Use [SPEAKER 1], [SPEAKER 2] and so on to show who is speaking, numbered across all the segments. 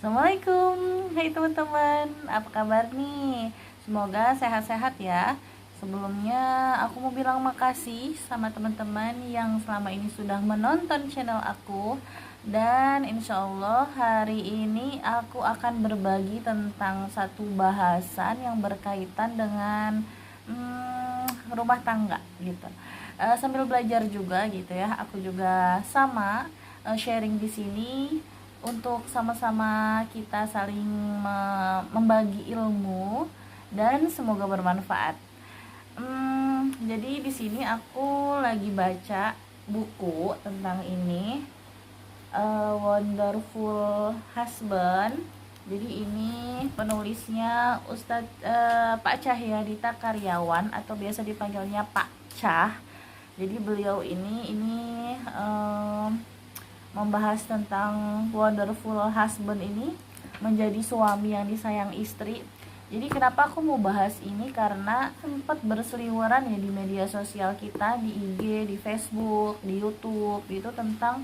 [SPEAKER 1] Assalamualaikum, hai teman-teman, apa kabar nih? Semoga sehat-sehat ya. Sebelumnya aku mau bilang makasih sama teman-teman yang selama ini sudah menonton channel aku. Dan insya Allah hari ini aku akan berbagi tentang satu bahasan yang berkaitan dengan rumah tangga gitu. Sambil belajar juga gitu ya, aku juga sama sharing di sini untuk sama-sama kita saling membagi ilmu dan semoga bermanfaat. Jadi di sini aku lagi baca buku tentang ini, Wonderful Husband. Jadi ini penulisnya Ustadz Pak Cahyadita Karyawan atau biasa dipanggilnya Pak Cah. Jadi beliau ini membahas tentang wonderful husband ini, menjadi suami yang disayang istri. Jadi kenapa aku mau bahas ini, karena sempat berseliweran ya di media sosial kita, di IG, di Facebook, di YouTube itu tentang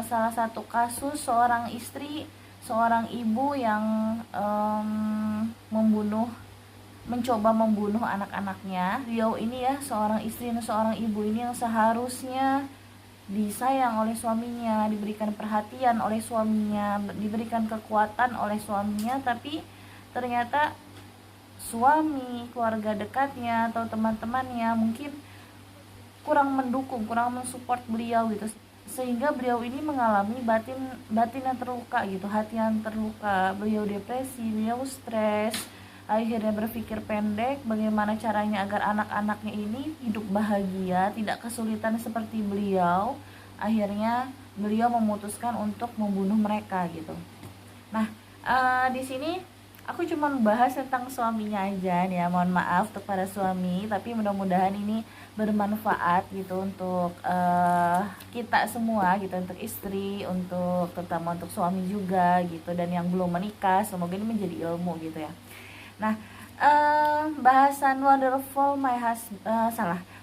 [SPEAKER 1] salah satu kasus seorang istri, seorang ibu yang mencoba membunuh anak-anaknya. Beliau ini ya, seorang istri dan seorang ibu ini yang seharusnya disayang oleh suaminya, diberikan perhatian oleh suaminya, diberikan kekuatan oleh suaminya, tapi ternyata suami, keluarga dekatnya atau teman-temannya mungkin kurang mendukung, kurang mensupport beliau gitu, sehingga beliau ini mengalami batin yang terluka gitu, hati yang terluka. Beliau depresi, beliau stres, akhirnya berpikir pendek bagaimana caranya agar anak-anaknya ini hidup bahagia, tidak kesulitan seperti beliau. Akhirnya beliau memutuskan untuk membunuh mereka gitu. Nah, di sini aku cuma bahas tentang suaminya aja nih ya, mohon maaf untuk para suami, tapi mudah-mudahan ini bermanfaat gitu untuk kita semua gitu, untuk istri, untuk terutama untuk suami juga gitu, dan yang belum menikah, semoga ini menjadi ilmu gitu ya. Nah, bahasan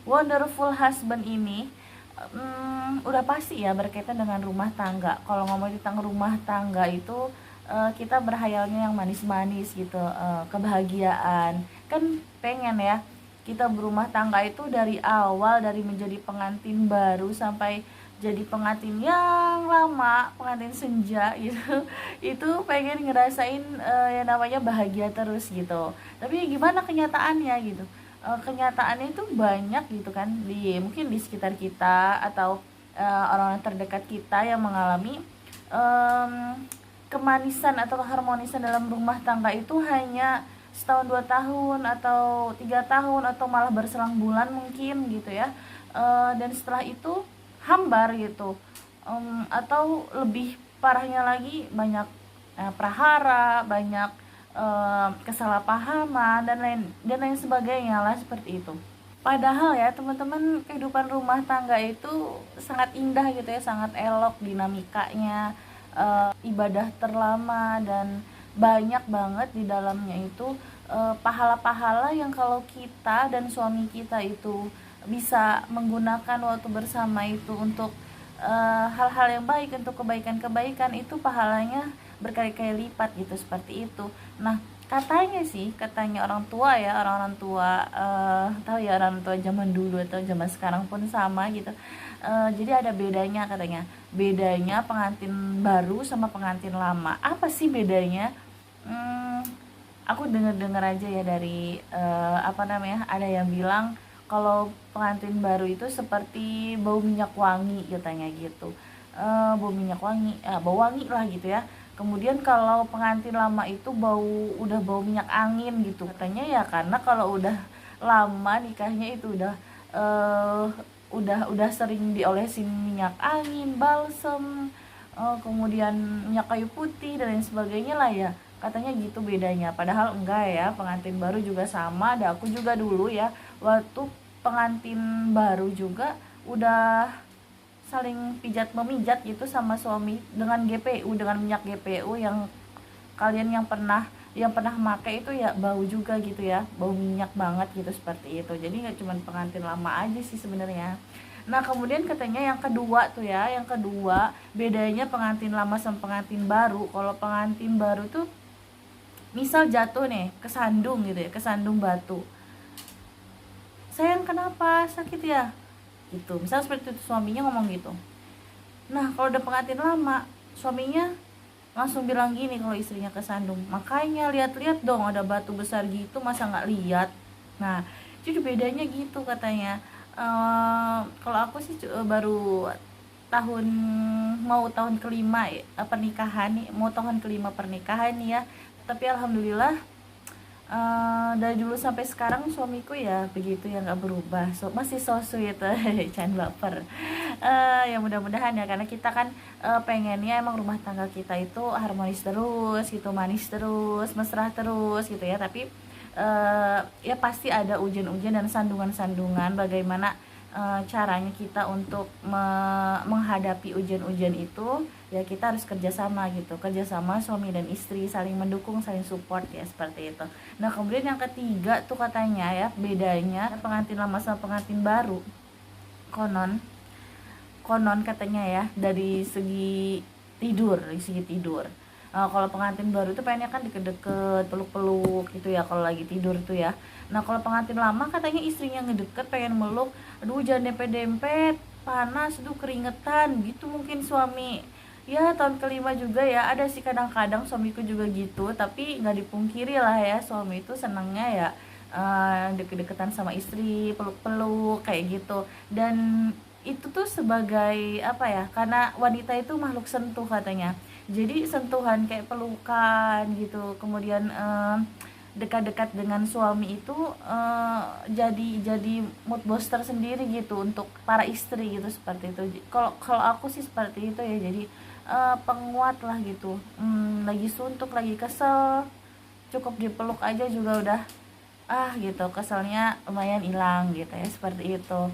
[SPEAKER 1] wonderful husband ini udah pasti ya berkaitan dengan rumah tangga. Kalau ngomong tentang rumah tangga itu kita berhayalnya yang manis-manis gitu, kebahagiaan. Kan pengen ya kita berumah tangga itu dari awal, dari menjadi pengantin baru sampai jadi pengantin yang lama, pengantin senja gitu. Itu pengen ngerasain yang namanya bahagia terus gitu. Tapi gimana kenyataannya gitu? Kenyataannya itu banyak gitu kan, mungkin di sekitar kita atau orang-orang terdekat kita yang mengalami kemanisan atau keharmonisan dalam rumah tangga itu hanya setahun 2 tahun atau 3 tahun atau malah berselang bulan mungkin gitu ya. Dan setelah itu hambar gitu. Atau lebih parahnya lagi banyak prahara, banyak kesalahpahaman dan lain sebagainya lah seperti itu. Padahal ya teman-teman, kehidupan rumah tangga itu sangat indah gitu ya, sangat elok dinamikanya, ibadah terlama, dan banyak banget di dalamnya itu pahala-pahala yang kalau kita dan suami kita itu bisa menggunakan waktu bersama itu untuk hal-hal yang baik, untuk kebaikan-kebaikan, itu pahalanya berkali-kali lipat gitu, seperti itu. Nah, katanya orang tua ya, orang-orang tua, tahu ya, orang tua zaman dulu atau zaman sekarang pun sama gitu. Jadi ada bedanya, katanya bedanya pengantin baru sama pengantin lama. Apa sih bedanya? Aku dengar aja ya dari ada yang bilang kalau pengantin baru itu seperti bau minyak wangi katanya gitu. Bau minyak wangi, bau wangi lah gitu ya. Kemudian kalau pengantin lama itu udah bau minyak angin gitu katanya ya, karena kalau udah lama nikahnya itu eh, udah sering diolesin minyak angin, balsem, kemudian minyak kayu putih dan lain sebagainya lah ya, katanya gitu bedanya. Padahal enggak ya, pengantin baru juga sama. Ada aku juga dulu ya, waktu pengantin baru juga udah saling pijat memijat gitu sama suami dengan GPU, dengan minyak GPU yang kalian yang pernah make itu ya, bau juga gitu ya, bau minyak banget gitu, seperti itu. Jadi nggak cuma pengantin lama aja sih sebenarnya. Nah kemudian katanya yang kedua tuh ya, yang kedua bedanya pengantin lama sama pengantin baru. Kalau pengantin baru tuh misal jatuh nih, kesandung gitu ya, kesandung batu, sayang kenapa, sakit ya gitu, misal seperti itu suaminya ngomong gitu. Nah kalau udah pengantin lama, suaminya langsung bilang gini kalau istrinya kesandung, makanya lihat-lihat dong ada batu besar gitu, masa nggak lihat. Nah jadi bedanya gitu katanya. Kalau aku sih baru tahun mau tahun kelima ya, pernikahan nih, mau tahun kelima pernikahan nih ya. Tapi alhamdulillah dari dulu sampai sekarang suamiku ya begitu ya, nggak berubah, masih so sweet. Jangan baper. Ya mudah-mudahan ya, karena kita kan pengennya emang rumah tangga kita itu harmonis terus gitu, manis terus, mesra terus gitu ya. Tapi ya pasti ada ujian-ujian dan sandungan-sandungan. Bagaimana caranya kita untuk menghadapi ujian-ujian itu, ya kita harus kerjasama gitu, kerjasama suami dan istri, saling mendukung, saling support ya, seperti itu. Nah kemudian yang ketiga tuh katanya ya, bedanya pengantin lama sama pengantin baru, konon konon katanya ya, dari segi tidur, dari segi tidur. Kalau pengantin baru itu pengennya kan deket-deket, peluk-peluk gitu ya kalau lagi tidur tuh ya. Nah kalau pengantin lama katanya istrinya ngedeket, pengen meluk, aduh jangan dempet-dempet, panas, aduh keringetan gitu mungkin suami. Ya tahun kelima juga ya, ada sih kadang-kadang suamiku juga gitu, tapi nggak dipungkiri lah ya, suami itu senangnya ya deket-deketan sama istri, peluk-peluk kayak gitu. Dan itu tuh sebagai apa ya, karena wanita itu makhluk sentuh katanya, jadi sentuhan kayak pelukan gitu, kemudian dekat-dekat dengan suami itu jadi mood booster sendiri gitu untuk para istri gitu, seperti itu. Kalau kalau aku sih seperti itu ya, jadi penguat lah gitu. Lagi suntuk, lagi kesel, cukup dipeluk aja juga udah gitu, keselnya lumayan hilang gitu ya, seperti itu.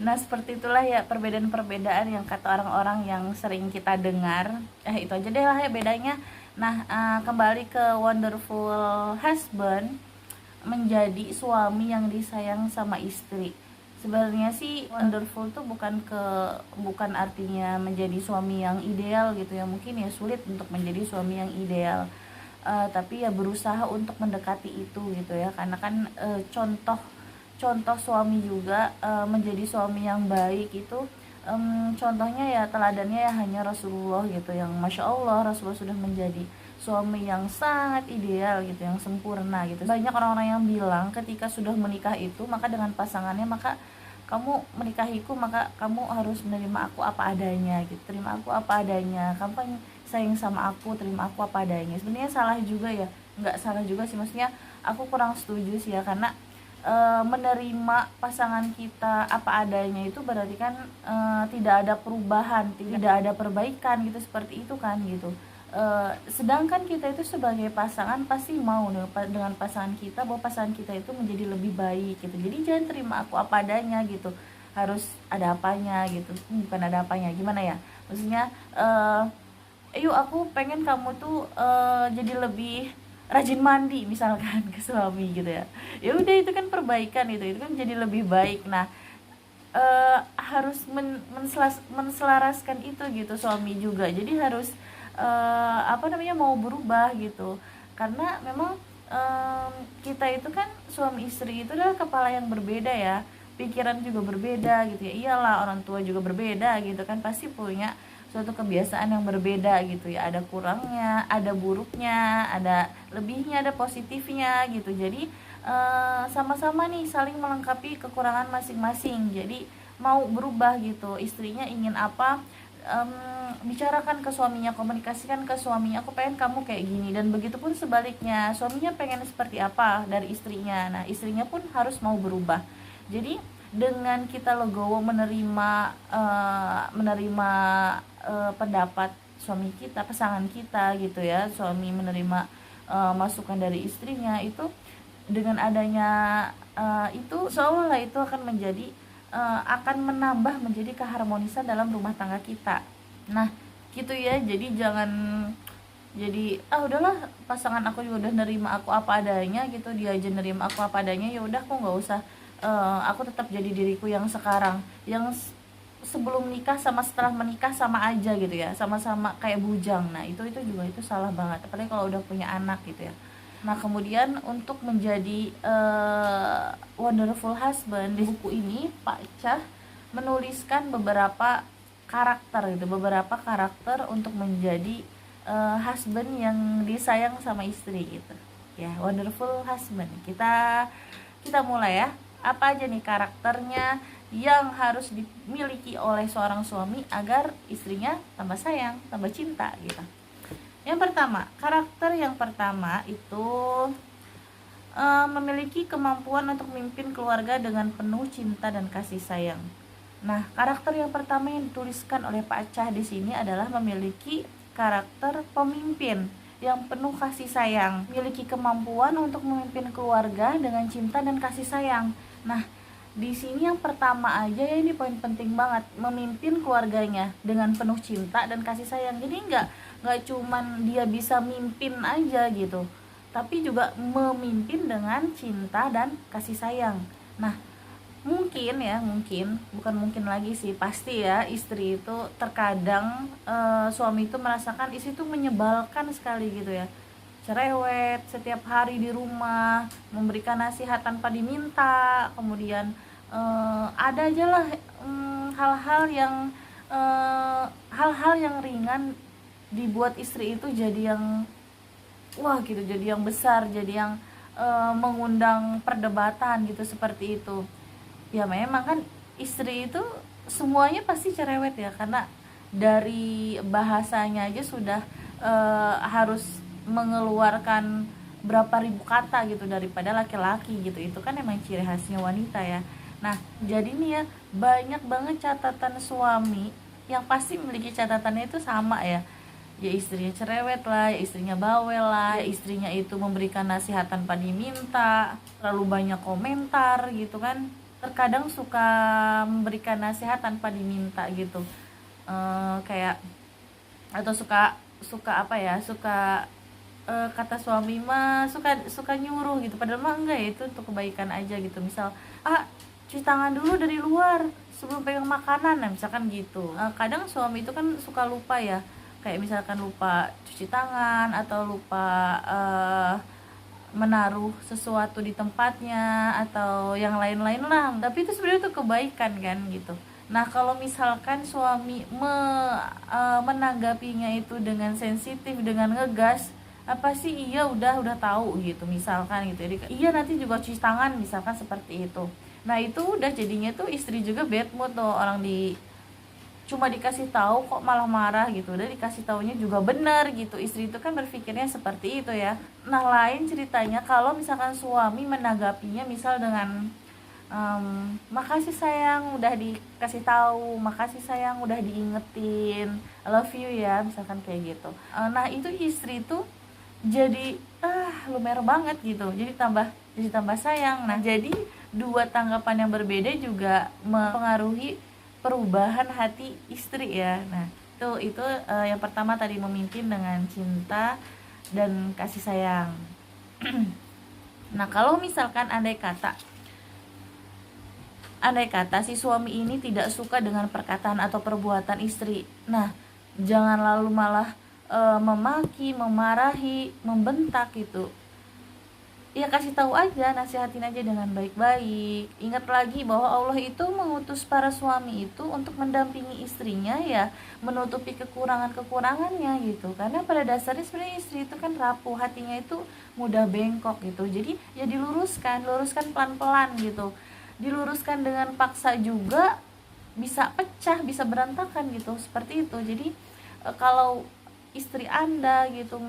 [SPEAKER 1] Nah seperti itulah ya perbedaan-perbedaan yang kata orang-orang yang sering kita dengar. Itu aja deh lah ya bedanya. Nah kembali ke wonderful husband, menjadi suami yang disayang sama istri. Sebenarnya sih wonderful tuh bukan artinya menjadi suami yang ideal gitu ya. Mungkin ya sulit untuk menjadi suami yang ideal. Tapi ya berusaha untuk mendekati itu gitu ya. Karena kan contoh contoh suami juga menjadi suami yang baik itu, contohnya ya teladannya ya hanya Rasulullah gitu, yang Masya Allah Rasulullah sudah menjadi suami yang sangat ideal gitu, yang sempurna gitu. Banyak orang-orang yang bilang ketika sudah menikah itu maka dengan pasangannya, maka kamu menikahiku maka kamu harus menerima aku apa adanya gitu, terima aku apa adanya, kamu kan sayang sama aku, terima aku apa adanya. Sebenarnya salah juga ya, nggak salah juga sih, maksudnya aku kurang setuju sih ya, karena menerima pasangan kita apa adanya itu berarti kan tidak ada perubahan, tidak ada perbaikan gitu, seperti itu kan gitu. Sedangkan kita itu sebagai pasangan pasti mau dengan pasangan kita, bahwa pasangan kita itu menjadi lebih baik gitu. Jadi jangan terima aku apa adanya gitu, harus ada apanya gitu. Bukan ada apanya, gimana ya, maksudnya yuk aku pengen kamu tuh jadi lebih rajin mandi misalkan ke suami gitu ya. Ya udah itu kan perbaikan, itu kan jadi lebih baik. Nah harus menselaraskan itu gitu suami juga, jadi harus mau berubah gitu, karena memang kita itu kan suami istri itu adalah kepala yang berbeda ya, pikiran juga berbeda gitu ya. Iyalah orang tua juga berbeda gitu kan, pasti punya suatu kebiasaan yang berbeda gitu ya, ada kurangnya, ada buruknya, ada lebihnya, ada positifnya gitu. Jadi sama-sama nih saling melengkapi kekurangan masing-masing. Jadi mau berubah gitu, istrinya ingin apa, bicarakan ke suaminya, komunikasikan ke suaminya, aku pengen kamu kayak gini, dan begitupun sebaliknya, suaminya pengen seperti apa dari istrinya. Nah istrinya pun harus mau berubah. Jadi dengan kita legowo menerima pendapat suami kita, pasangan kita gitu ya, suami menerima masukan dari istrinya, itu dengan adanya itu seolah itu akan menjadi akan menambah menjadi keharmonisan dalam rumah tangga kita. Nah gitu ya, jadi jangan jadi udahlah pasangan aku juga udah nerima aku apa adanya gitu, dia aja nerima aku apa adanya, ya udah aku nggak usah aku tetap jadi diriku yang sekarang, yang sebelum nikah sama setelah menikah sama aja gitu ya, sama-sama kayak bujang. Nah itu juga itu salah banget, apalagi kalau udah punya anak gitu ya. Nah kemudian untuk menjadi wonderful husband, di buku ini Pak Cah menuliskan beberapa karakter gitu, beberapa karakter untuk menjadi husband yang disayang sama istri gitu ya, wonderful husband. Kita mulai ya, apa aja nih karakternya yang harus dimiliki oleh seorang suami agar istrinya tambah sayang, tambah cinta gitu. Yang pertama, karakter yang pertama itu memiliki kemampuan untuk memimpin keluarga dengan penuh cinta dan kasih sayang. Nah, karakter yang pertama yang dituliskan oleh Pak Cah di sini adalah memiliki karakter pemimpin yang penuh kasih sayang, memiliki kemampuan untuk memimpin keluarga dengan cinta dan kasih sayang. Nah, di sini yang pertama aja ya, ini poin penting banget, memimpin keluarganya dengan penuh cinta dan kasih sayang. Jadi nggak cuman dia bisa mimpin aja gitu, tapi juga memimpin dengan cinta dan kasih sayang. Nah, mungkin bukan mungkin lagi sih, pasti ya, istri itu terkadang suami itu merasakan istri itu menyebalkan sekali gitu ya, cerewet setiap hari di rumah, memberikan nasihat tanpa diminta, kemudian ada aja lah hal-hal yang hal-hal yang ringan dibuat istri itu jadi yang wah gitu, jadi yang besar, jadi yang mengundang perdebatan gitu, seperti itu. Ya memang kan istri itu semuanya pasti cerewet ya, karena dari bahasanya aja sudah harus mengeluarkan berapa ribu kata gitu daripada laki-laki gitu. Itu kan emang ciri khasnya wanita ya. Nah jadi nih ya, banyak banget catatan suami yang pasti memiliki catatannya itu sama ya, ya istrinya cerewet lah, ya istrinya bawel lah, ya istrinya itu memberikan nasihat tanpa diminta, terlalu banyak komentar gitu kan, terkadang suka memberikan nasihat tanpa diminta gitu, kayak atau suka apa ya, suka kata suami mah suka nyuruh gitu, padahal mah enggak ya, itu untuk kebaikan aja gitu. Misal cuci tangan dulu dari luar sebelum pegang makanan, nah misalkan gitu. Kadang suami itu kan suka lupa ya, kayak misalkan lupa cuci tangan atau lupa menaruh sesuatu di tempatnya atau yang lain-lain lah, tapi itu sebenarnya tuh kebaikan kan gitu. Nah kalau misalkan suami menanggapinya itu dengan sensitif, dengan ngegas, apa sih iya udah tahu gitu misalkan gitu, jadi iya nanti juga cuci tangan misalkan seperti itu. Nah itu udah jadinya tuh istri juga bad mood tuh, orang cuma dikasih tahu kok malah marah gitu, udah dikasih taunya juga bener gitu, istri itu kan berpikirnya seperti itu ya. Nah lain ceritanya kalau misalkan suami menanggapinya misal dengan makasih sayang udah dikasih tahu, makasih sayang udah diingetin, I love you ya misalkan kayak gitu. Nah itu istri itu jadi lumer banget gitu, jadi tambah sayang. Nah jadi dua tanggapan yang berbeda juga mempengaruhi perubahan hati istri ya. Nah itu yang pertama tadi, memimpin dengan cinta dan kasih sayang. Nah kalau misalkan andai kata si suami ini tidak suka dengan perkataan atau perbuatan istri, nah jangan lalu malah memaki, memarahi, membentak gitu. Ya kasih tahu aja, nasihatin aja dengan baik-baik. Ingat lagi bahwa Allah itu mengutus para suami itu untuk mendampingi istrinya ya, menutupi kekurangannya gitu. Karena pada dasarnya sebenarnya istri itu kan rapuh, hatinya itu mudah bengkok gitu. Jadi ya luruskan pelan-pelan gitu. Diluruskan dengan paksa juga bisa pecah, bisa berantakan gitu, seperti itu. Jadi kalau istri Anda gitu,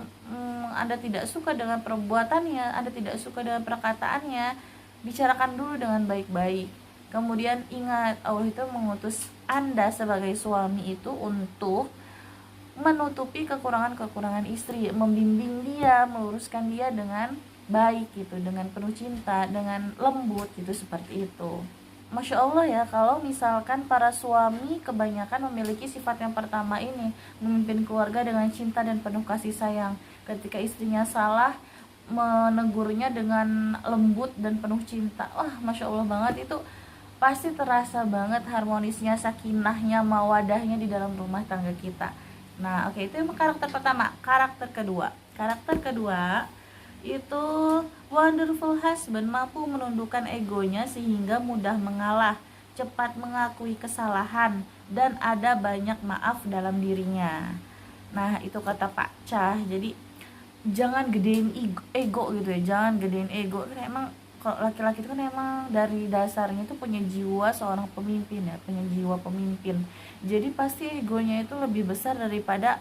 [SPEAKER 1] Anda tidak suka dengan perbuatannya, Anda tidak suka dengan perkataannya, bicarakan dulu dengan baik-baik. Kemudian ingat, Allah itu mengutus Anda sebagai suami itu untuk menutupi kekurangan-kekurangan istri, membimbing dia, meluruskan dia dengan baik gitu, dengan penuh cinta, dengan lembut gitu, seperti itu. Masya Allah ya, kalau misalkan para suami kebanyakan memiliki sifat yang pertama ini, memimpin keluarga dengan cinta dan penuh kasih sayang. Ketika istrinya salah, menegurnya dengan lembut dan penuh cinta. Wah, masya Allah banget, itu pasti terasa banget harmonisnya, sakinahnya, mawadahnya di dalam rumah tangga kita. Nah, oke, itu yang karakter pertama. Karakter kedua itu wonderful husband mampu menundukkan egonya sehingga mudah mengalah, cepat mengakui kesalahan, dan ada banyak maaf dalam dirinya. Nah, itu kata Pak Cah. Jadi jangan gedein ego gitu ya, jangan gedein ego. Kan emang kalau laki-laki itu kan emang dari dasarnya itu punya jiwa seorang pemimpin ya, punya jiwa pemimpin. Jadi pasti egonya itu lebih besar daripada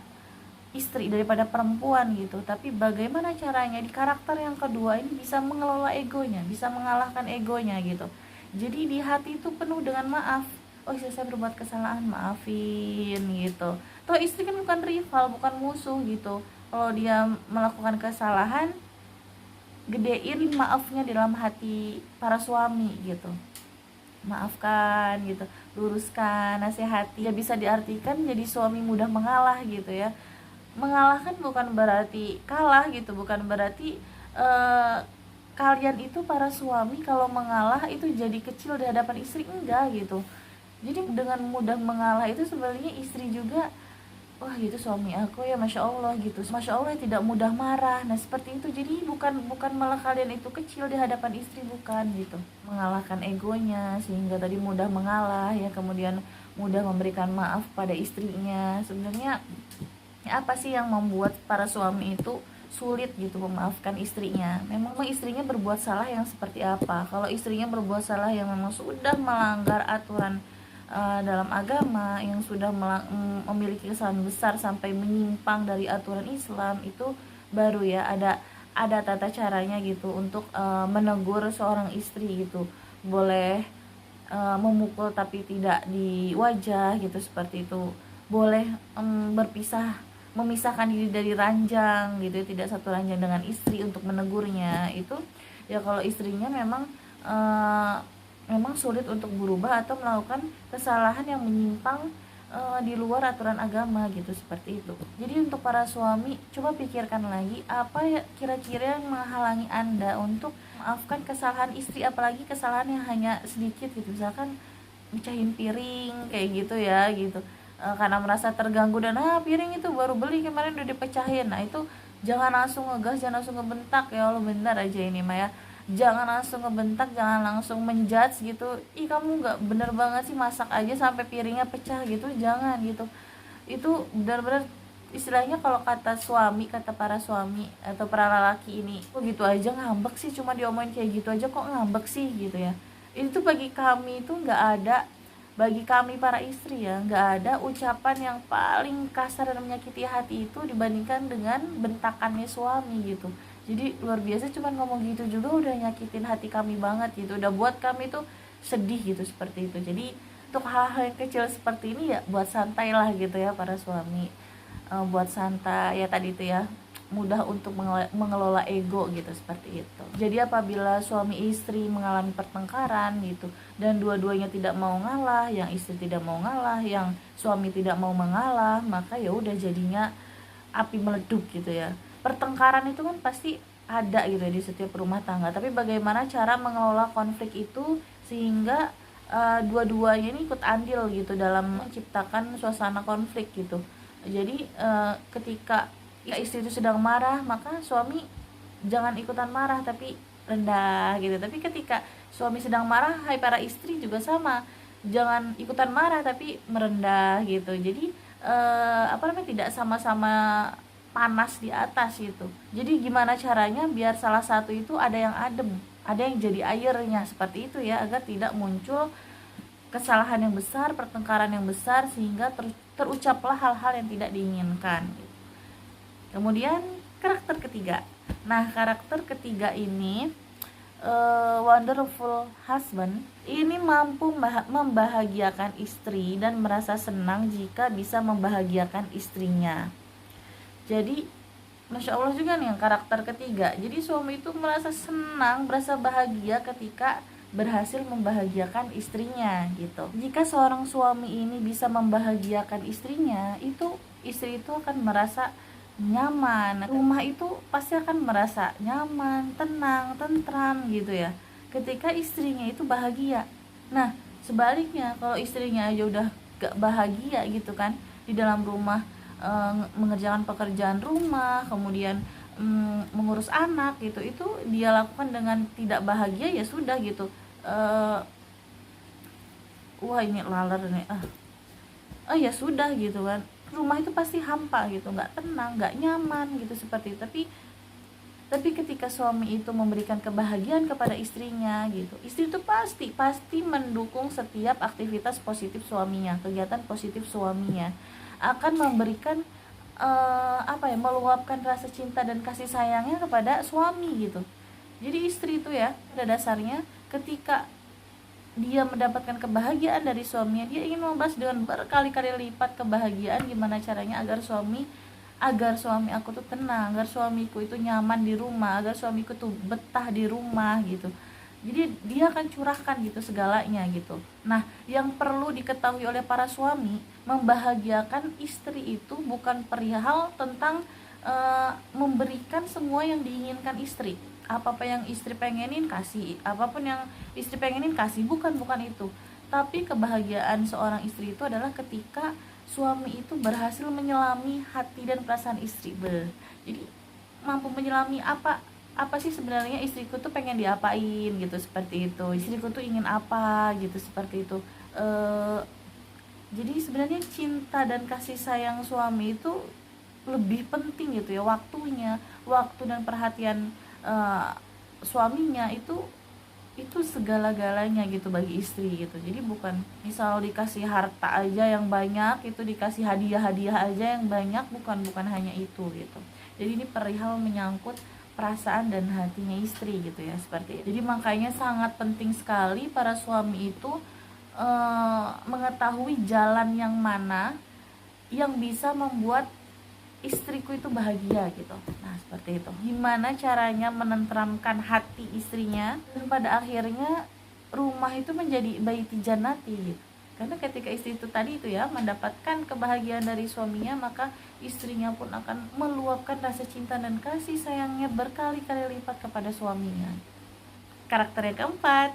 [SPEAKER 1] istri, daripada perempuan gitu. Tapi bagaimana caranya di karakter yang kedua ini bisa mengelola egonya, bisa mengalahkan egonya gitu. Jadi di hati itu penuh dengan maaf. Oh, saya berbuat kesalahan, maafin gitu. Toh istri kan bukan rival, bukan musuh gitu. Kalau dia melakukan kesalahan, gedein maafnya di dalam hati para suami gitu, maafkan gitu, luruskan, nasihati. Ya bisa diartikan jadi suami mudah mengalah gitu ya. Mengalahkan bukan berarti kalah gitu, bukan berarti kalian itu para suami kalau mengalah itu jadi kecil di hadapan istri, enggak gitu. Jadi dengan mudah mengalah itu sebenarnya istri juga, wah gitu suami aku ya masya Allah gitu, masya Allah tidak mudah marah. Nah seperti itu, jadi bukan bukan malah kalian itu kecil di hadapan istri, bukan gitu. Mengalahkan egonya sehingga tadi mudah mengalah ya, kemudian mudah memberikan maaf pada istrinya. Sebenarnya ya apa sih yang membuat para suami itu sulit gitu memaafkan istrinya? Memang istrinya berbuat salah yang seperti apa? Kalau istrinya berbuat salah yang memang sudah melanggar aturan dalam agama, yang sudah memiliki kesalahan besar sampai menyimpang dari aturan Islam, itu baru ya ada tata caranya gitu untuk menegur seorang istri gitu. Boleh memukul tapi tidak di wajah gitu, seperti itu. Boleh memisahkan diri dari ranjang gitu, tidak satu ranjang dengan istri untuk menegurnya. Itu ya kalau istrinya memang sulit untuk berubah atau melakukan kesalahan yang menyimpang di luar aturan agama gitu, seperti itu. Jadi untuk para suami, coba pikirkan lagi apa ya kira-kira yang menghalangi Anda untuk maafkan kesalahan istri, apalagi kesalahan yang hanya sedikit gitu, misalkan mecahin piring kayak gitu ya gitu. Karena merasa terganggu dan piring itu baru beli kemarin udah dipecahin. Nah itu jangan langsung ngegas, jangan langsung ngebentak. Ya Allah, benar aja ini Maya, jangan langsung ngebentak, jangan langsung menjudge gitu. Ih kamu nggak bener banget sih masak aja sampai piringnya pecah gitu, jangan gitu. Itu benar-benar istilahnya kalau kata suami, kata para suami atau para lelaki ini, kok gitu aja ngambek sih, cuma diomongin kayak gitu aja kok ngambek sih gitu ya. Itu bagi kami itu nggak ada, bagi kami para istri ya, nggak ada ucapan yang paling kasar dan menyakiti hati itu dibandingkan dengan bentakannya suami gitu. Jadi luar biasa, cuman ngomong gitu juga udah nyakitin hati kami banget gitu, udah buat kami tuh sedih gitu, seperti itu. Jadi untuk hal-hal yang kecil seperti ini ya buat santai lah gitu ya para suami. Buat santai ya tadi itu ya, mudah untuk mengelola ego gitu, seperti itu. Jadi apabila suami istri mengalami pertengkaran gitu dan dua-duanya tidak mau ngalah, yang istri tidak mau ngalah, yang suami tidak mau mengalah, maka ya udah jadinya api meleduk gitu ya. Pertengkaran itu kan pasti ada gitu ya di setiap rumah tangga, tapi bagaimana cara mengelola konflik itu sehingga dua-duanya ini ikut andil gitu dalam menciptakan suasana konflik gitu. Jadi ketika istri itu sedang marah, maka suami jangan ikutan marah tapi rendah gitu. Tapi ketika suami sedang marah, hai para istri juga sama, jangan ikutan marah tapi merendah gitu. Jadi tidak sama-sama panas di atas gitu. Jadi gimana caranya biar salah satu itu ada yang adem, ada yang jadi airnya, seperti itu ya, agar tidak muncul kesalahan yang besar, pertengkaran yang besar, sehingga terucaplah hal-hal yang tidak diinginkan. Kemudian karakter ketiga. Nah karakter ketiga ini wonderful husband ini mampu membahagiakan istri dan merasa senang jika bisa membahagiakan istrinya. Jadi masya Allah juga nih yang karakter ketiga. Jadi suami itu merasa senang, merasa bahagia ketika berhasil membahagiakan istrinya gitu. Jika seorang suami ini bisa membahagiakan istrinya, itu istri itu akan merasa nyaman. Rumah itu pasti akan merasa nyaman, tenang, tentram gitu ya, ketika istrinya itu bahagia. Nah, sebaliknya kalau istrinya aja udah gak bahagia gitu kan di dalam rumah, mengerjakan pekerjaan rumah, kemudian mengurus anak gitu, itu dia lakukan dengan tidak bahagia, ya sudah gitu. Wah ini laler nih, ya sudah gitu kan, rumah itu pasti hampa gitu, nggak tenang, nggak nyaman gitu, seperti itu. Tapi ketika suami itu memberikan kebahagiaan kepada istrinya gitu, istri itu pasti mendukung setiap aktivitas positif suaminya, kegiatan positif suaminya, akan memberikan meluapkan rasa cinta dan kasih sayangnya kepada suami gitu. Jadi istri itu ya pada dasarnya ketika dia mendapatkan kebahagiaan dari suaminya, dia ingin membalas dengan berkali-kali lipat kebahagiaan, gimana caranya agar suami aku tuh tenang, agar suamiku itu nyaman di rumah, agar suamiku tuh betah di rumah gitu. Jadi dia akan curahkan gitu segalanya gitu. Nah, yang perlu diketahui oleh para suami, membahagiakan istri itu bukan perihal tentang memberikan semua yang diinginkan istri. Apa yang istri pengenin kasih, apapun yang istri pengenin kasih, bukan itu. Tapi kebahagiaan seorang istri itu adalah ketika suami itu berhasil menyelami hati dan perasaan istri. Jadi mampu menyelami apa sih sebenarnya istriku tuh pengen diapain gitu, seperti itu. Istriku tuh ingin apa gitu, seperti itu. Jadi sebenarnya cinta dan kasih sayang suami itu lebih penting gitu ya, waktu dan perhatian suaminya itu segala-galanya gitu bagi istri gitu. Jadi bukan misal dikasih harta aja yang banyak, itu dikasih hadiah-hadiah aja yang banyak, bukan hanya itu gitu. Jadi ini perihal menyangkut perasaan dan hatinya istri gitu ya, seperti itu. Jadi makanya sangat penting sekali para suami itu mengetahui jalan yang mana yang bisa membuat istriku itu bahagia gitu. Nah seperti itu, gimana caranya menenteramkan hati istrinya, dan pada akhirnya rumah itu menjadi baiti jannati gitu. Karena ketika istri itu tadi itu ya mendapatkan kebahagiaan dari suaminya, maka istrinya pun akan meluapkan rasa cinta dan kasih sayangnya berkali-kali lipat kepada suaminya. Karakter yang keempat,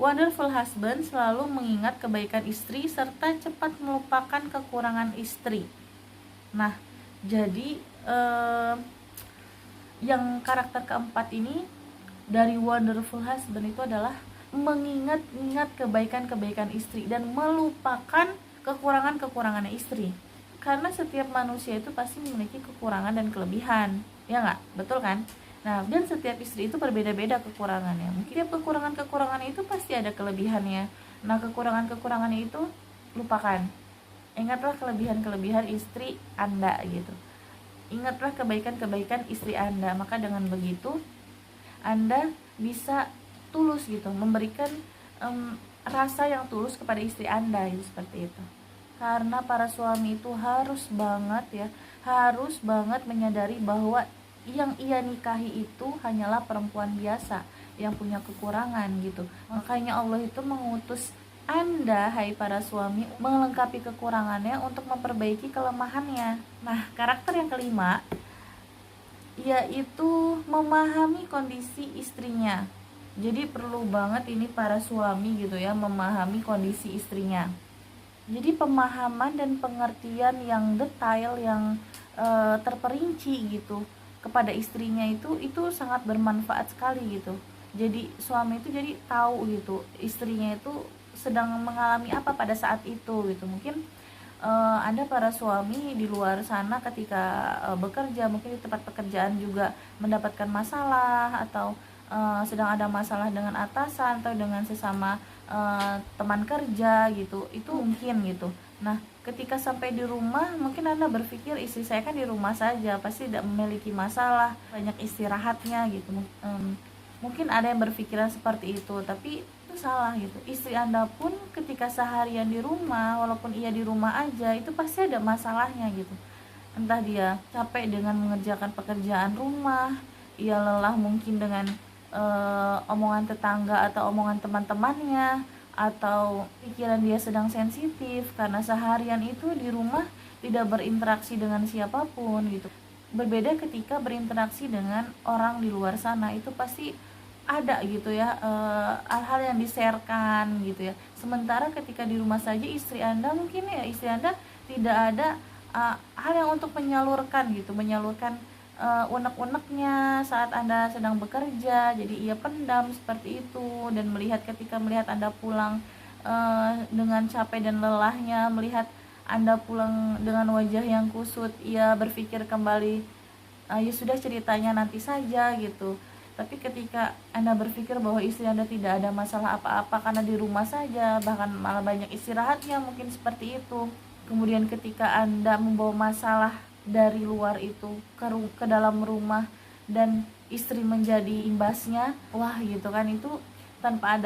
[SPEAKER 1] wonderful husband selalu mengingat kebaikan istri serta cepat melupakan kekurangan istri. Nah, jadi yang karakter keempat ini dari wonderful husband itu adalah mengingat-ingat kebaikan-kebaikan istri dan melupakan kekurangan-kekurangannya istri. Karena setiap manusia itu pasti memiliki kekurangan dan kelebihan, ya nggak? Betul kan? Nah, dan setiap istri itu berbeda-beda kekurangannya. Mungkin tiap kekurangan-kekurangan itu pasti ada kelebihannya. Nah, kekurangan-kekurangannya itu lupakan. Ingatlah kelebihan-kelebihan istri Anda gitu. Ingatlah kebaikan-kebaikan istri Anda. Maka dengan begitu Anda bisa tulus gitu, memberikan rasa yang tulus kepada istri Anda gitu, seperti itu. Karena para suami itu harus banget menyadari bahwa yang ia nikahi itu hanyalah perempuan biasa yang punya kekurangan gitu. Makanya Allah itu mengutus Anda, hai para suami, melengkapi kekurangannya untuk memperbaiki kelemahannya. Nah, karakter yang kelima yaitu memahami kondisi istrinya. Jadi perlu banget ini para suami gitu ya, memahami kondisi istrinya. Jadi pemahaman dan pengertian yang detail, yang terperinci gitu kepada istrinya itu sangat bermanfaat sekali gitu. Jadi suami itu jadi tahu gitu istrinya itu sedang mengalami apa pada saat itu gitu. Mungkin Anda para suami di luar sana ketika bekerja, mungkin di tempat pekerjaan juga mendapatkan masalah, atau sedang ada masalah dengan atasan atau dengan sesama teman kerja gitu, itu mungkin gitu. Nah, ketika sampai di rumah mungkin Anda berpikir istri saya kan di rumah saja, pasti tidak memiliki masalah, banyak istirahatnya gitu. Mungkin ada yang berpikiran seperti itu, tapi itu salah gitu. Istri Anda pun ketika seharian di rumah, walaupun ia di rumah aja, itu pasti ada masalahnya gitu. Entah dia capek dengan mengerjakan pekerjaan rumah, ia lelah mungkin dengan omongan tetangga atau omongan teman-temannya, atau pikiran dia sedang sensitif karena seharian itu di rumah tidak berinteraksi dengan siapapun gitu. berbeda ketika berinteraksi dengan orang di luar sana. Itu pasti ada gitu ya, hal-hal yang di-share-kan gitu ya. Sementara ketika di rumah saja istri Anda mungkin ya, istri Anda tidak ada hal yang untuk menyalurkan gitu, menyalurkan unek-uneknya saat Anda sedang bekerja, jadi ia pendam seperti itu. Dan ketika melihat Anda pulang dengan capek dan lelahnya, melihat Anda pulang dengan wajah yang kusut, ia berpikir kembali, ya sudah, ceritanya nanti saja gitu. Tapi ketika Anda berpikir bahwa istri Anda tidak ada masalah apa-apa karena di rumah saja, bahkan malah banyak istirahatnya, mungkin seperti itu. Kemudian ketika Anda membawa masalah dari luar itu ke dalam rumah dan istri menjadi imbasnya, wah gitu kan, itu tanpa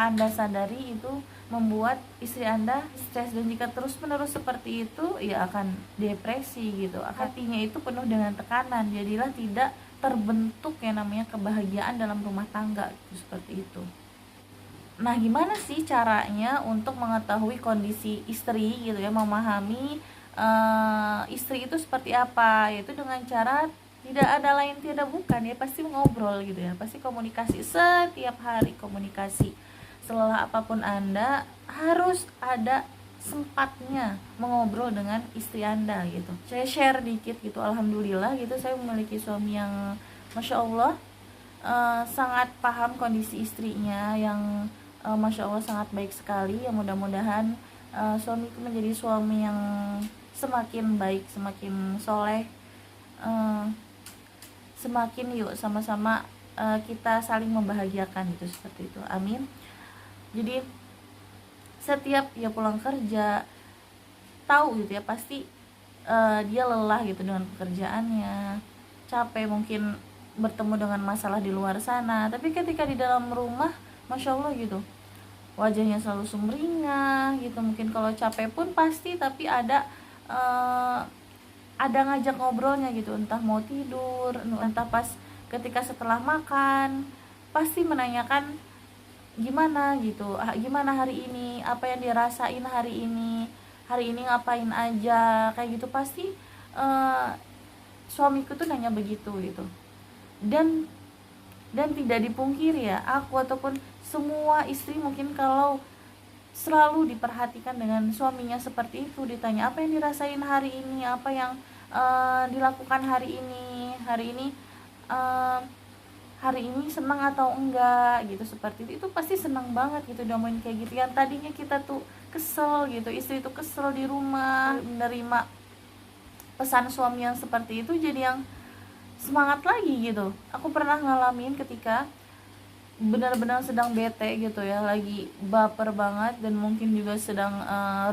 [SPEAKER 1] Anda sadari itu membuat istri Anda stres. Dan jika terus-menerus seperti itu, ya akan depresi gitu. Hatinya itu penuh dengan tekanan, jadilah tidak terbentuk yang namanya kebahagiaan dalam rumah tangga gitu, seperti itu. Nah, gimana sih caranya untuk mengetahui kondisi istri gitu ya, memahami istri itu seperti apa? Yaitu dengan cara tidak ada lain tidak bukan ya, pasti ngobrol gitu ya, pasti komunikasi, setiap hari komunikasi. Selelah apapun Anda harus ada sempatnya mengobrol dengan istri Anda gitu. Saya share dikit gitu, alhamdulillah gitu, saya memiliki suami yang masya Allah sangat paham kondisi istrinya, yang masya Allah sangat baik sekali. Ya mudah-mudahan suamiku menjadi suami yang semakin baik, semakin soleh, semakin yuk sama-sama kita saling membahagiakan gitu, seperti itu, amin. Jadi setiap dia pulang kerja, tahu gitu ya, pasti dia lelah gitu dengan pekerjaannya, capek mungkin bertemu dengan masalah di luar sana. Tapi ketika di dalam rumah, masya Allah gitu, wajahnya selalu sumringah gitu. Mungkin kalau capek pun pasti, tapi ada ngajak ngobrolnya gitu, entah mau tidur, entah pas ketika setelah makan, pasti menanyakan gimana gitu, gimana hari ini, apa yang dirasain hari ini ngapain aja, kayak gitu. Pasti suamiku tuh nanya begitu gitu. Dan tidak dipungkiri ya, aku ataupun semua istri mungkin kalau selalu diperhatikan dengan suaminya seperti itu, ditanya apa yang dirasain hari ini, apa yang dilakukan hari ini senang atau enggak gitu, seperti itu pasti senang banget gitu ngomongin kayak gitu. Yang tadinya kita tuh kesel gitu, istri itu kesel di rumah menerima pesan suami yang seperti itu, jadi yang semangat lagi gitu. Aku pernah ngalamin ketika benar-benar sedang bete gitu ya, lagi baper banget, dan mungkin juga sedang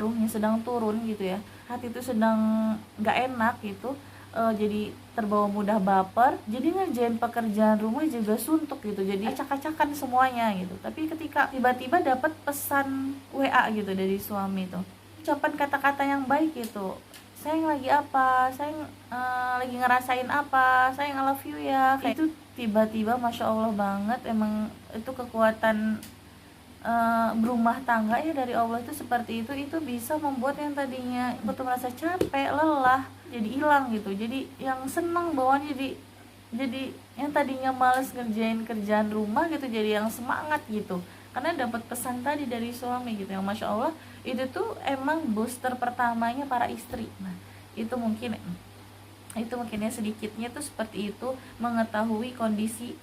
[SPEAKER 1] ruhnya sedang turun gitu ya, hati itu sedang gak enak gitu, jadi terbawa mudah baper, jadi ngerjain pekerjaan rumah juga suntuk gitu, jadi acak-acakan semuanya gitu. Tapi ketika tiba-tiba dapat pesan WA gitu dari suami tuh, ucapan kata-kata yang baik gitu, sayang lagi apa, sayang lagi ngerasain apa, sayang I love you ya, kayak itu tiba-tiba masya Allah banget. Emang itu kekuatan berumah tangga ya dari Allah itu seperti itu bisa membuat yang tadinya betul merasa capek, lelah, jadi hilang gitu. Jadi yang senang bawaan, jadi yang tadinya males ngerjain kerjaan rumah gitu, jadi yang semangat gitu, karena dapat pesan tadi dari suami gitu, yang masya Allah itu tuh emang booster pertamanya para istri. Nah itu mungkin ya sedikitnya tuh seperti itu, mengetahui kondisi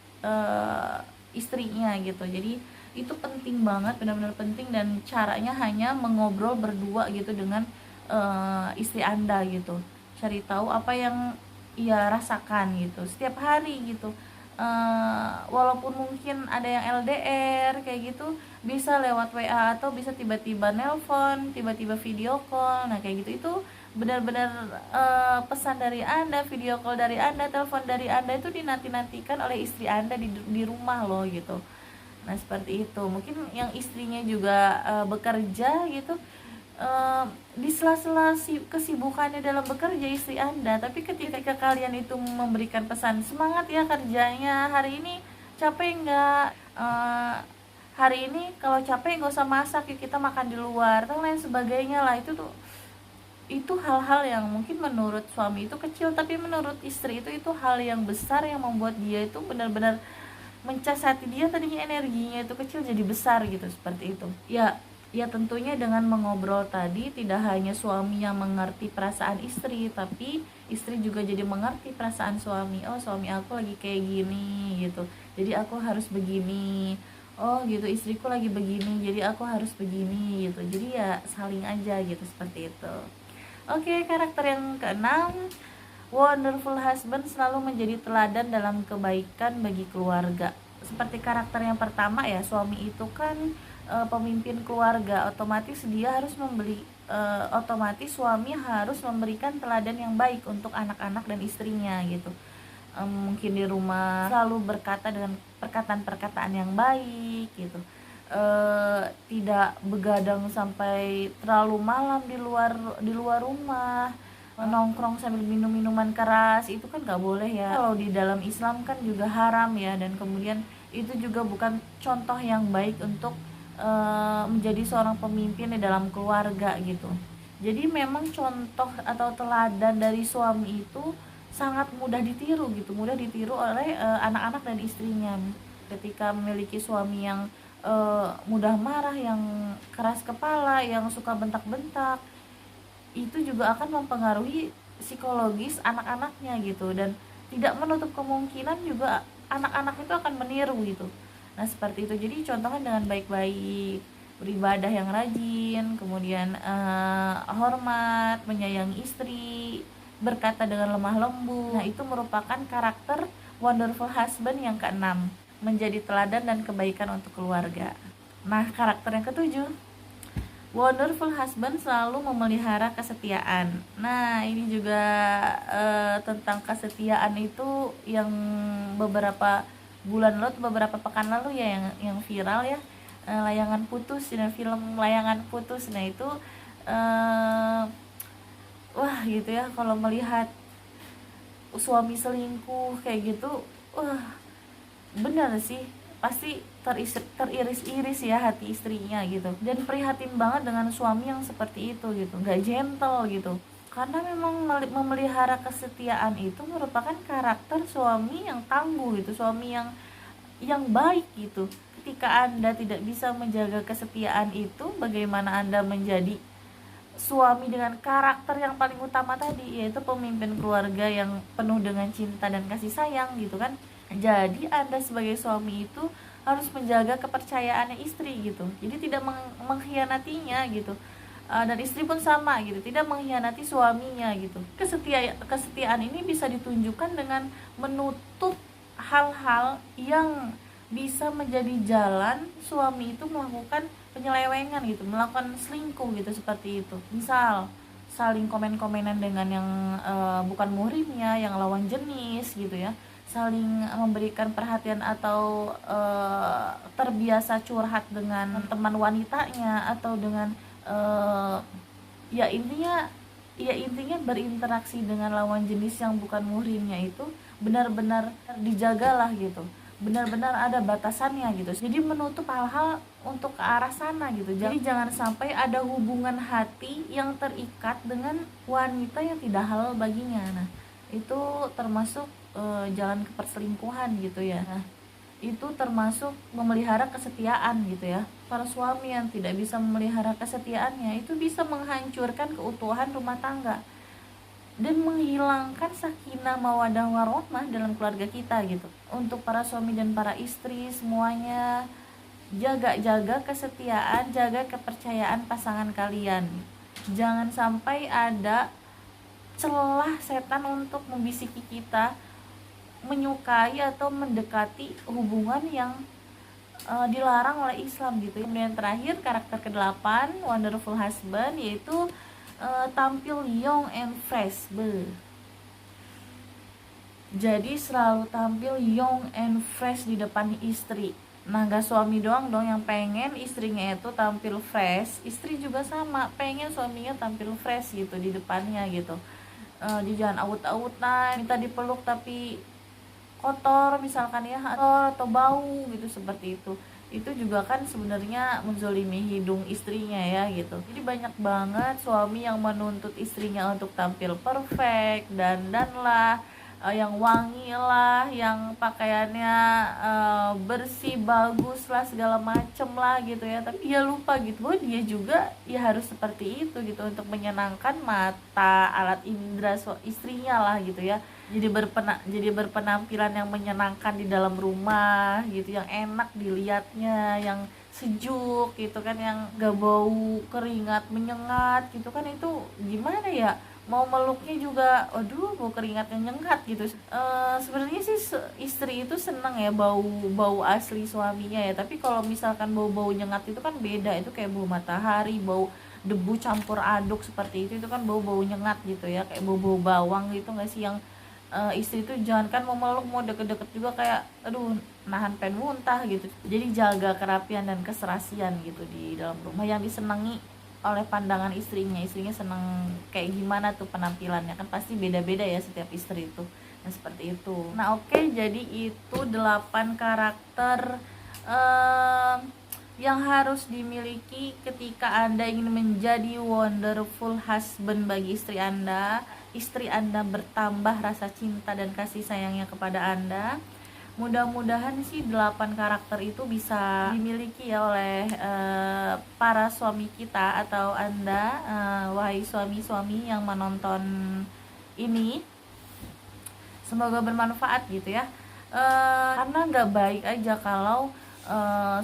[SPEAKER 1] istrinya gitu. Jadi itu penting banget, benar-benar penting, dan caranya hanya mengobrol berdua gitu dengan istri Anda gitu, cari tahu apa yang ia rasakan gitu setiap hari gitu. Walaupun mungkin ada yang LDR kayak gitu, bisa lewat WA atau bisa tiba-tiba nelpon, tiba-tiba video call. Nah kayak gitu, itu benar-benar pesan dari Anda, video call dari Anda, telepon dari Anda itu dinanti-nantikan oleh istri Anda di rumah loh gitu. Nah seperti itu. Mungkin yang istrinya juga bekerja gitu, di sela-sela kesibukannya dalam bekerja istri Anda, tapi ketika kalian itu memberikan pesan semangat ya kerjanya, hari ini capek enggak, hari ini kalau capek nggak usah masak, kita makan di luar dan lain sebagainya lah, itu tuh itu hal-hal yang mungkin menurut suami itu kecil, tapi menurut istri itu hal yang besar yang membuat dia itu benar-benar mencas hati dia. Tadinya energinya itu kecil jadi besar gitu, seperti itu ya. Ya tentunya dengan mengobrol tadi, tidak hanya suami yang mengerti perasaan istri, tapi istri juga jadi mengerti perasaan suami. Oh, suami aku lagi kayak gini gitu, jadi aku harus begini. Oh gitu, istriku lagi begini, jadi aku harus begini gitu. Jadi ya saling aja gitu, seperti itu. Oke, karakter yang keenam, wonderful husband selalu menjadi teladan dalam kebaikan bagi keluarga. Seperti karakter yang pertama ya, suami itu kan pemimpin keluarga, otomatis dia harus otomatis suami harus memberikan teladan yang baik untuk anak-anak dan istrinya gitu. Mungkin di rumah selalu berkata dengan perkataan-perkataan yang baik gitu. Tidak begadang sampai terlalu malam di luar rumah, nongkrong sambil minum minuman keras, itu kan nggak boleh ya. Kalau di dalam Islam kan juga haram ya, dan kemudian itu juga bukan contoh yang baik untuk menjadi seorang pemimpin di dalam keluarga gitu. Jadi memang contoh atau teladan dari suami itu sangat mudah ditiru gitu, mudah ditiru oleh anak-anak dan istrinya. Ketika memiliki suami yang mudah marah, yang keras kepala, yang suka bentak-bentak, itu juga akan mempengaruhi psikologis anak-anaknya gitu, dan tidak menutup kemungkinan juga anak-anak itu akan meniru gitu. Nah seperti itu, jadi contohnya dengan baik-baik, beribadah yang rajin, kemudian hormat, menyayangi istri, berkata dengan lemah lembut. Nah itu merupakan karakter wonderful husband yang keenam, menjadi teladan dan kebaikan untuk keluarga. Nah karakter yang ketujuh, wonderful husband selalu memelihara kesetiaan. Nah ini juga tentang kesetiaan itu yang beberapa bulan lalu, beberapa pekan lalu ya, yang viral ya, layangan putus, film layangan putus. Nah itu wah gitu ya, kalau melihat suami selingkuh kayak gitu, wah benar sih, pasti teriris-iris ya hati istrinya gitu, dan prihatin banget dengan suami yang seperti itu gitu, nggak gentle gitu. Karena memang memelihara kesetiaan itu merupakan karakter suami yang tangguh gitu, suami yang baik gitu. Ketika Anda tidak bisa menjaga kesetiaan itu, bagaimana Anda menjadi suami dengan karakter yang paling utama tadi, yaitu pemimpin keluarga yang penuh dengan cinta dan kasih sayang gitu kan. Jadi Anda sebagai suami itu harus menjaga kepercayaannya istri gitu, jadi tidak mengkhianatinya gitu. Dan istri pun sama gitu, tidak mengkhianati suaminya gitu. Kesetiaan ini bisa ditunjukkan dengan menutup hal-hal yang bisa menjadi jalan suami itu melakukan penyelewengan gitu, melakukan selingkuh gitu, seperti itu. Misal saling komen-komenan dengan yang bukan muhrimnya, yang lawan jenis gitu ya, saling memberikan perhatian atau terbiasa curhat dengan teman wanitanya, atau dengan ya intinya berinteraksi dengan lawan jenis yang bukan muhrimnya, itu benar-benar dijagalah gitu, benar-benar ada batasannya gitu. Jadi menutup hal-hal untuk ke arah sana gitu. Jadi jangan sampai ada hubungan hati yang terikat dengan wanita yang tidak halal baginya. Nah itu termasuk jalan ke perselingkuhan gitu ya. Nah itu termasuk memelihara kesetiaan gitu ya. Para suami yang tidak bisa memelihara kesetiaannya itu bisa menghancurkan keutuhan rumah tangga dan menghilangkan sakinah mawaddah warahmah dalam keluarga kita gitu. Untuk para suami dan para istri semuanya, jaga kesetiaan, jaga kepercayaan pasangan kalian. Jangan sampai ada celah setan untuk membisiki kita menyukai atau mendekati hubungan yang dilarang oleh Islam gitu. Kemudian terakhir, karakter ke-8 wonderful husband, yaitu tampil young and fresh. Jadi selalu tampil young and fresh di depan istri. Nah gak suami doang dong yang pengen istrinya itu tampil fresh, istri juga sama, pengen suaminya tampil fresh gitu di depannya gitu. Dia jangan awut-awutan, minta dipeluk tapi kotor misalkan ya, atau bau gitu, seperti itu. itu juga kan sebenarnya menzolimi hidung istrinya ya gitu. Jadi banyak banget suami yang menuntut istrinya untuk tampil perfect, dandan lah, yang wangi lah, yang pakaiannya bersih, bagus lah, segala macem lah gitu ya. Tapi dia lupa gitu bahwa dia juga ya harus seperti itu gitu untuk menyenangkan mata, alat indera istrinya lah gitu ya. Jadi berpenampilan yang menyenangkan di dalam rumah gitu, yang enak dilihatnya, yang sejuk gitu kan, yang gak bau keringat menyengat gitu kan. Itu gimana ya, mau meluknya juga aduh bau keringatnya nyengat gitu. Sebenarnya sih istri itu seneng ya bau bau asli suaminya ya, tapi kalau misalkan bau-bau nyengat itu kan beda. Itu kayak bau matahari, bau debu campur aduk seperti itu kan bau-bau nyengat gitu ya, kayak bau-bau bawang gitu nggak sih, yang istri itu jangankan mau meluk, mau deket-deket juga kayak aduh nahan pengen muntah gitu. Jadi jaga kerapian dan keserasian gitu di dalam rumah yang disenangi oleh pandangan istrinya seneng kayak gimana tuh penampilannya, kan pasti beda-beda ya setiap istri itu. Nah seperti itu. Nah oke, jadi itu 8 karakter yang harus dimiliki ketika Anda ingin menjadi wonderful husband bagi istri Anda. Istri Anda bertambah rasa cinta dan kasih sayangnya kepada Anda. Mudah-mudahan sih 8 karakter itu bisa dimiliki ya oleh para suami kita atau Anda, wahai suami-suami yang menonton ini. Semoga bermanfaat gitu ya. Karena nggak baik aja kalau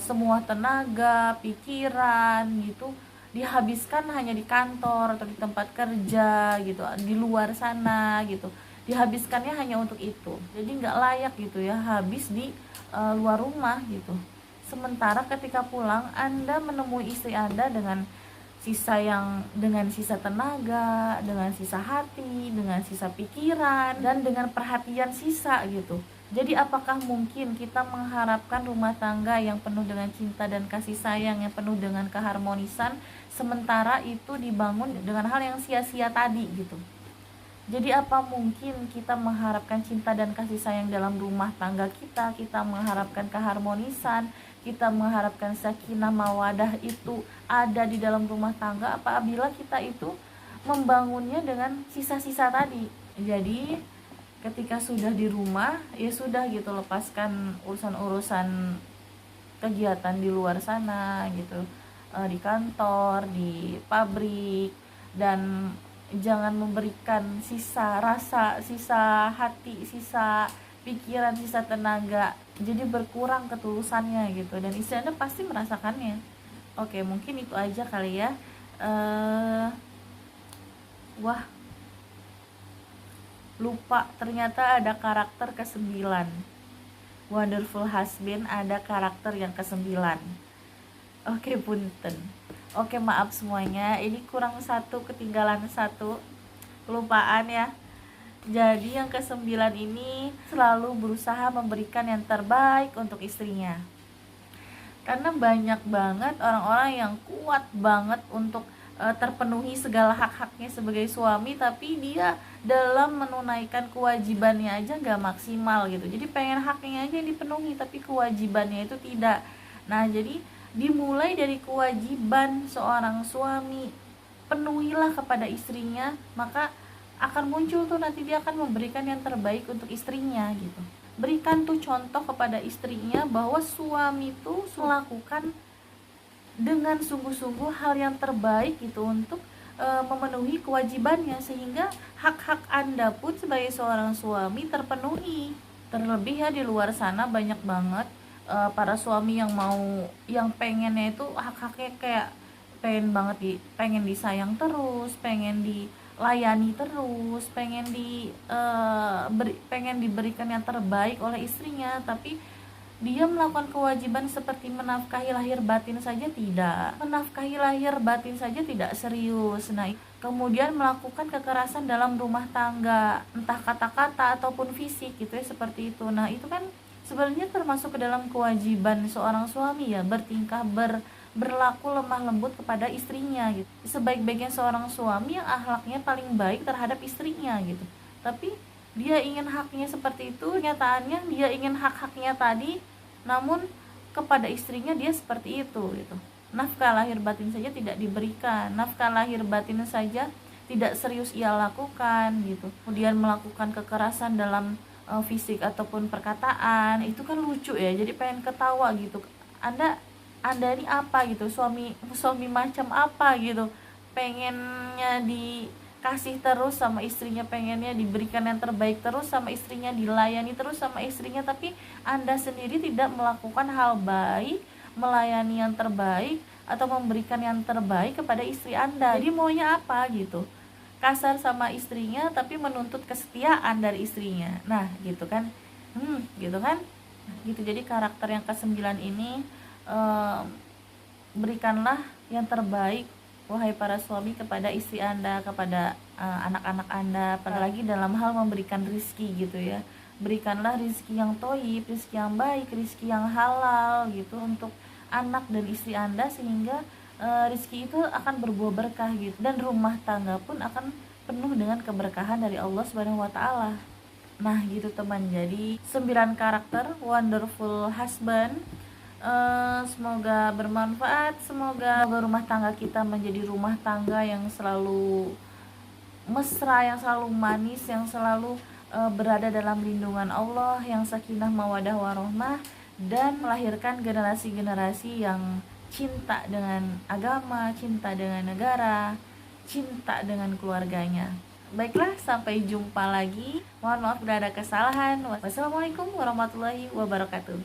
[SPEAKER 1] semua tenaga, pikiran gitu dihabiskan hanya di kantor atau di tempat kerja gitu, di luar sana gitu, dihabiskannya hanya untuk itu. Jadi nggak layak gitu ya habis di luar rumah gitu. Sementara ketika pulang Anda menemui istri Anda dengan sisa tenaga, dengan sisa hati, dengan sisa pikiran, dan dengan perhatian sisa gitu. Jadi apakah mungkin kita mengharapkan rumah tangga yang penuh dengan cinta dan kasih sayang, yang penuh dengan keharmonisan, sementara itu dibangun dengan hal yang sia-sia tadi gitu. Jadi apa mungkin kita mengharapkan cinta dan kasih sayang dalam rumah tangga kita mengharapkan keharmonisan, kita mengharapkan sakinah mawadah itu ada di dalam rumah tangga apabila kita itu membangunnya dengan sisa-sisa tadi. Jadi ketika sudah di rumah ya sudah gitu, lepaskan urusan-urusan kegiatan di luar sana gitu, di kantor, di pabrik, dan jangan memberikan sisa rasa, sisa hati, sisa pikiran, sisa tenaga. Jadi berkurang ketulusannya gitu, dan istri Anda pasti merasakannya. Oke, mungkin itu aja kali ya. Wah, lupa ternyata ada karakter ke-9. Wonderful husband ada karakter yang ke-9. Oke, punten. Oke, maaf semuanya, ini kurang satu, ketinggalan satu, kelupaan ya. Jadi yang ke-9 ini selalu berusaha memberikan yang terbaik untuk istrinya. Karena banyak banget orang-orang yang kuat banget untuk terpenuhi segala hak-haknya sebagai suami, tapi dia dalam menunaikan kewajibannya aja gak maksimal gitu. Jadi pengen haknya aja yang dipenuhi tapi kewajibannya itu tidak. Nah jadi dimulai dari kewajiban seorang suami, penuhilah kepada istrinya, maka akan muncul tuh nanti dia akan memberikan yang terbaik untuk istrinya gitu. Berikan tuh contoh kepada istrinya bahwa suami tuh melakukan dengan sungguh-sungguh hal yang terbaik gitu untuk memenuhi kewajibannya, sehingga hak-hak Anda pun sebagai seorang suami terpenuhi. Terlebih ya di luar sana banyak banget para suami yang pengennya itu hak-haknya kayak pengen disayang terus, pengen dilayani terus, pengen diberikan yang terbaik oleh istrinya, tapi dia melakukan kewajiban seperti menafkahi lahir batin saja tidak, serius. Nah, kemudian melakukan kekerasan dalam rumah tangga, entah kata-kata ataupun fisik gitu ya, seperti itu. Nah, itu kan sebenarnya termasuk ke dalam kewajiban seorang suami ya, berlaku lemah lembut kepada istrinya gitu. Sebaik-baiknya seorang suami yang akhlaknya paling baik terhadap istrinya gitu. Tapi dia ingin haknya seperti itu, nyataannya dia ingin hak-haknya tadi, namun kepada istrinya dia seperti itu gitu. Nafkah lahir batin saja tidak diberikan, nafkah lahir batin saja tidak serius ia lakukan gitu. Kemudian melakukan kekerasan dalam fisik ataupun perkataan, itu kan lucu ya, jadi pengen ketawa gitu. Anda ini apa gitu, suami macam apa gitu, pengennya dikasih terus sama istrinya, pengennya diberikan yang terbaik terus sama istrinya, dilayani terus sama istrinya, tapi Anda sendiri tidak melakukan hal baik, melayani yang terbaik atau memberikan yang terbaik kepada istri Anda. Jadi maunya apa gitu, kasar sama istrinya tapi menuntut kesetiaan dari istrinya. Nah gitu kan, gitu kan. Nah, gitu. Jadi karakter yang ke-9 ini, berikanlah yang terbaik wahai para suami kepada istri Anda, kepada anak-anak Anda, apalagi dalam hal memberikan rizki gitu ya. Berikanlah rizki yang thoyyib, rizki yang baik, rizki yang halal gitu untuk anak dan istri Anda, sehingga rizki itu akan berbuah berkah gitu, dan rumah tangga pun akan penuh dengan keberkahan dari Allah Subhanahu wa taala. Nah gitu teman, jadi 9 karakter wonderful husband. Semoga bermanfaat, semoga rumah tangga kita menjadi rumah tangga yang selalu mesra, yang selalu manis, yang selalu berada dalam lindungan Allah, yang sakinah mawadah warahmah, dan melahirkan generasi-generasi yang cinta dengan agama, cinta dengan negara, cinta dengan keluarganya. Baiklah, sampai jumpa lagi. Mohon maaf bila ada kesalahan. Wassalamualaikum warahmatullahi wabarakatuh.